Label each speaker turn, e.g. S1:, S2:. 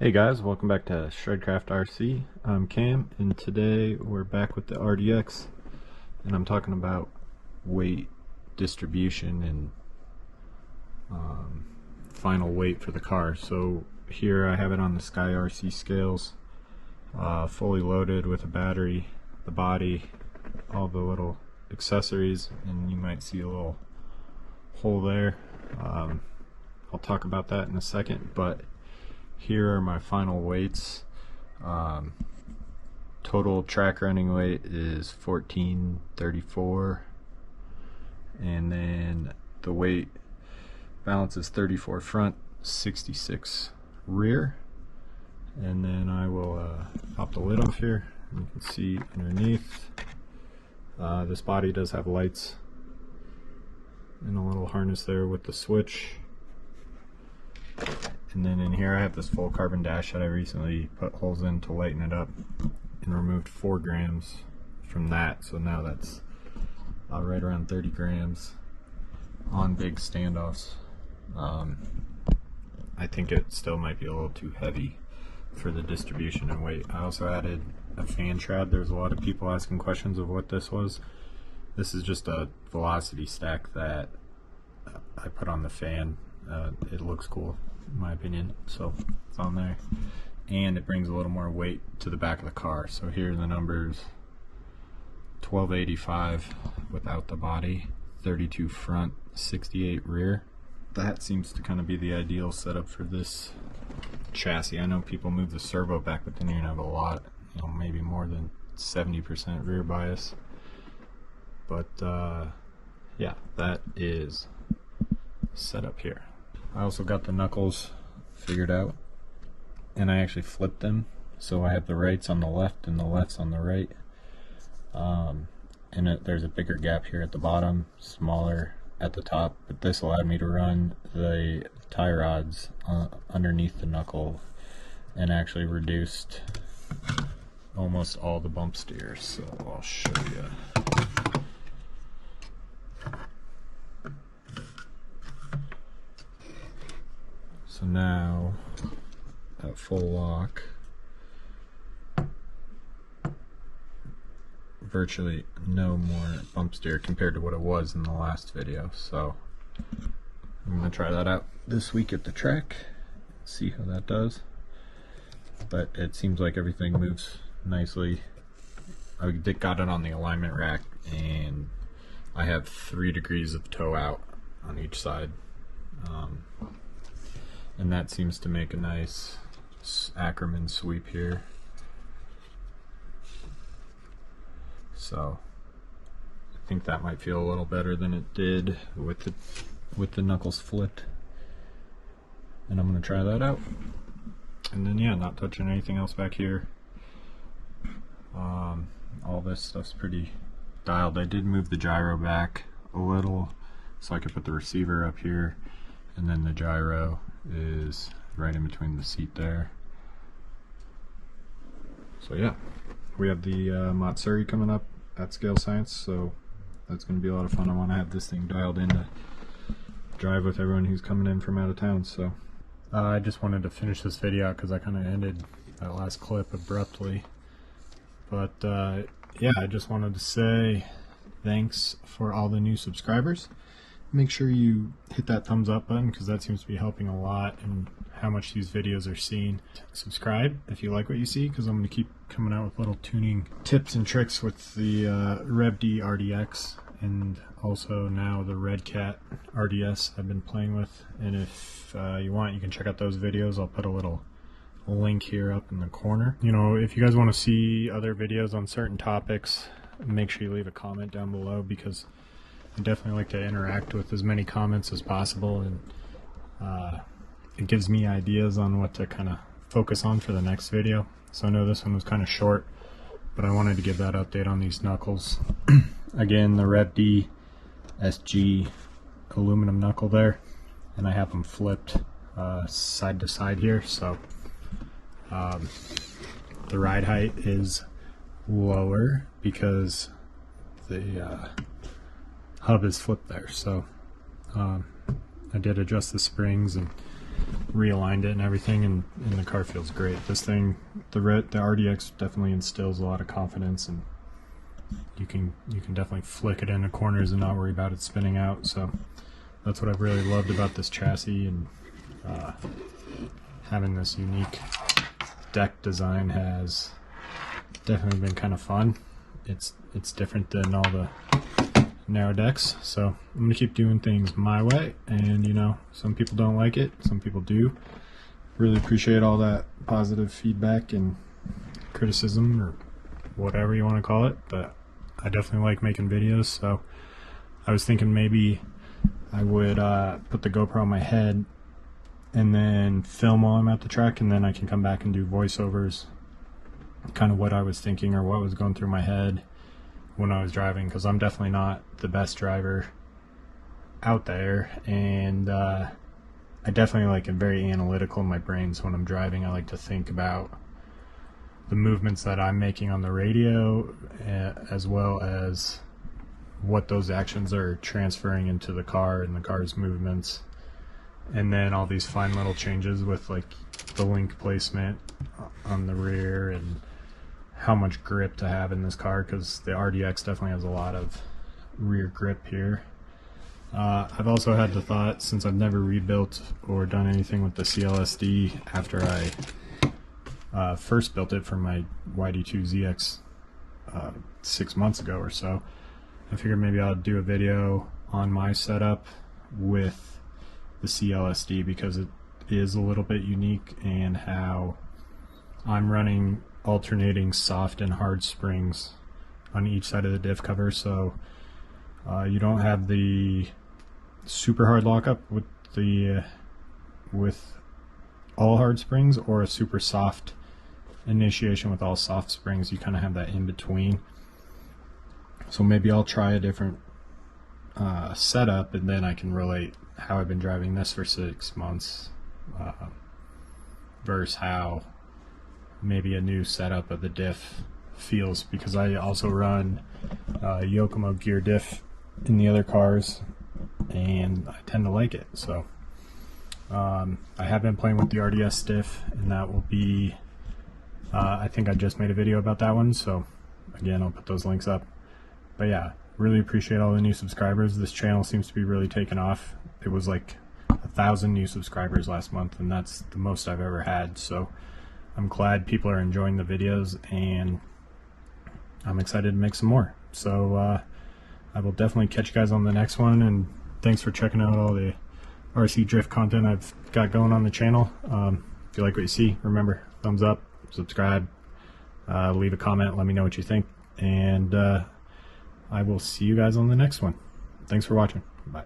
S1: Hey guys, welcome back to ReveD RC. I'm Cam, and today we're back with the RDX, and I'm talking about weight distribution and final weight for the car. So here I have it on the SkyRC scales, fully loaded with a battery, the body, all the little accessories, and you might see a little hole there. I'll talk about that in a second, but here are my final weights. Total track running weight is 1434, and then the weight balance is 34 front, 66 rear. And then I will pop the lid off here. You can see underneath, this body does have lights and a little harness there with the switch. And then in here I have this full carbon dash that I recently put holes in to lighten it up and removed 4 grams from that. So now that's right around 30 grams on big standoffs. I think it still might be a little too heavy for the distribution and weight. I also added a fan shroud. There's a lot of people asking questions of what this was. This is just a velocity stack that I put on the fan. It looks cool in my opinion, so it's on there, and it brings a little more weight to the back of the car. So here are the numbers: 1285 without the body, 32 front, 68 rear. That seems to kind of be the ideal setup for this chassis. I know people move the servo back, but then you're gonna have a lot, maybe more than 70% rear bias. But yeah, that is set up here. I also got the knuckles figured out, and I actually flipped them, so I have the rights on the left and the lefts on the right. There's a bigger gap here at the bottom, smaller at the top, but this allowed me to run the tie rods underneath the knuckle and actually reduced almost all the bump steers. So I'll show you. So now, at full lock, virtually no more bump steer compared to what it was in the last video. So I'm going to try that out this week at the track, see how that does. But it seems like everything moves nicely. I got it on the alignment rack, and I have 3 degrees of toe out on each side. And that seems to make a nice Ackerman sweep here. So I think that might feel a little better than it did with the knuckles flipped. And I'm going to try that out. And then yeah, not touching anything else back here. All this stuff's pretty dialed. I did move the gyro back a little so I could put the receiver up here, and then the gyro is right in between the seat there. So yeah, we have the Matsuri coming up at Scale Science, so that's going to be a lot of fun. I want to have this thing dialed in to drive with everyone who's coming in from out of town. So I just wanted to finish this video out because I kind of ended that last clip abruptly. But yeah, I just wanted to say thanks for all the new subscribers. Make sure you hit that thumbs up button because that seems to be helping a lot in how much these videos are seen. Subscribe if you like what you see, because I'm going to keep coming out with little tuning tips and tricks with the ReveD RDX, and also now the RedCat RDS I've been playing with. And if you want, you can check out those videos. I'll put a little link here up in the corner. If you guys want to see other videos on certain topics, make sure you leave a comment down below, because I definitely like to interact with as many comments as possible, and it gives me ideas on what to kind of focus on for the next video. So I know this one was kind of short, but I wanted to give that update on these knuckles. Again, the ReveD SG aluminum knuckle there, and I have them flipped side to side here, so the ride height is lower because the hub is flipped there. So I did adjust the springs and realigned it and everything, and the car feels great. This thing, the RDX definitely instills a lot of confidence, and you can definitely flick it into corners and not worry about it spinning out. So that's what I've really loved about this chassis, and having this unique deck design has definitely been kind of fun. It's different than all the narrow decks, so I'm gonna keep doing things my way, and you know, some people don't like it, some people do. Really appreciate all that positive feedback and criticism, or whatever you want to call it, but I definitely like making videos. So I was thinking maybe I would put the GoPro on my head and then film while I'm at the track, and then I can come back and do voiceovers, kind of what I was thinking or what was going through my head when I was driving, because I'm definitely not the best driver out there, and I definitely like am very analytical in my brain. So when I'm driving, I like to think about the movements that I'm making on the radio, as well as what those actions are transferring into the car and the car's movements, and then all these fine little changes with like the link placement on the rear and how much grip to have in this car, because the RDX definitely has a lot of rear grip here. I've also had the thought, since I've never rebuilt or done anything with the CLSD after I first built it for my YD2ZX 6 months ago or so, I figured maybe I'll do a video on my setup with the CLSD, because it is a little bit unique, and how I'm running alternating soft and hard springs on each side of the diff cover. So you don't have the super hard lockup with the with all hard springs, or a super soft initiation with all soft springs. You kind of have that in between. So maybe I'll try a different setup, and then I can relate how I've been driving this for 6 months versus how maybe a new setup of the diff feels, because I also run Yokomo gear diff in the other cars, and I tend to like it. So I have been playing with the RDS diff, and that will be I think I just made a video about that one, so again, I'll put those links up. But yeah, really appreciate all the new subscribers. This channel seems to be really taking off. It was like 1,000 new subscribers last month, and that's the most I've ever had. So I'm glad people are enjoying the videos, and I'm excited to make some more. So I will definitely catch you guys on the next one, and thanks for checking out all the RC drift content I've got going on the channel. If you like what you see, remember, thumbs up, subscribe, leave a comment, let me know what you think, and I will see you guys on the next one. Thanks for watching. Bye.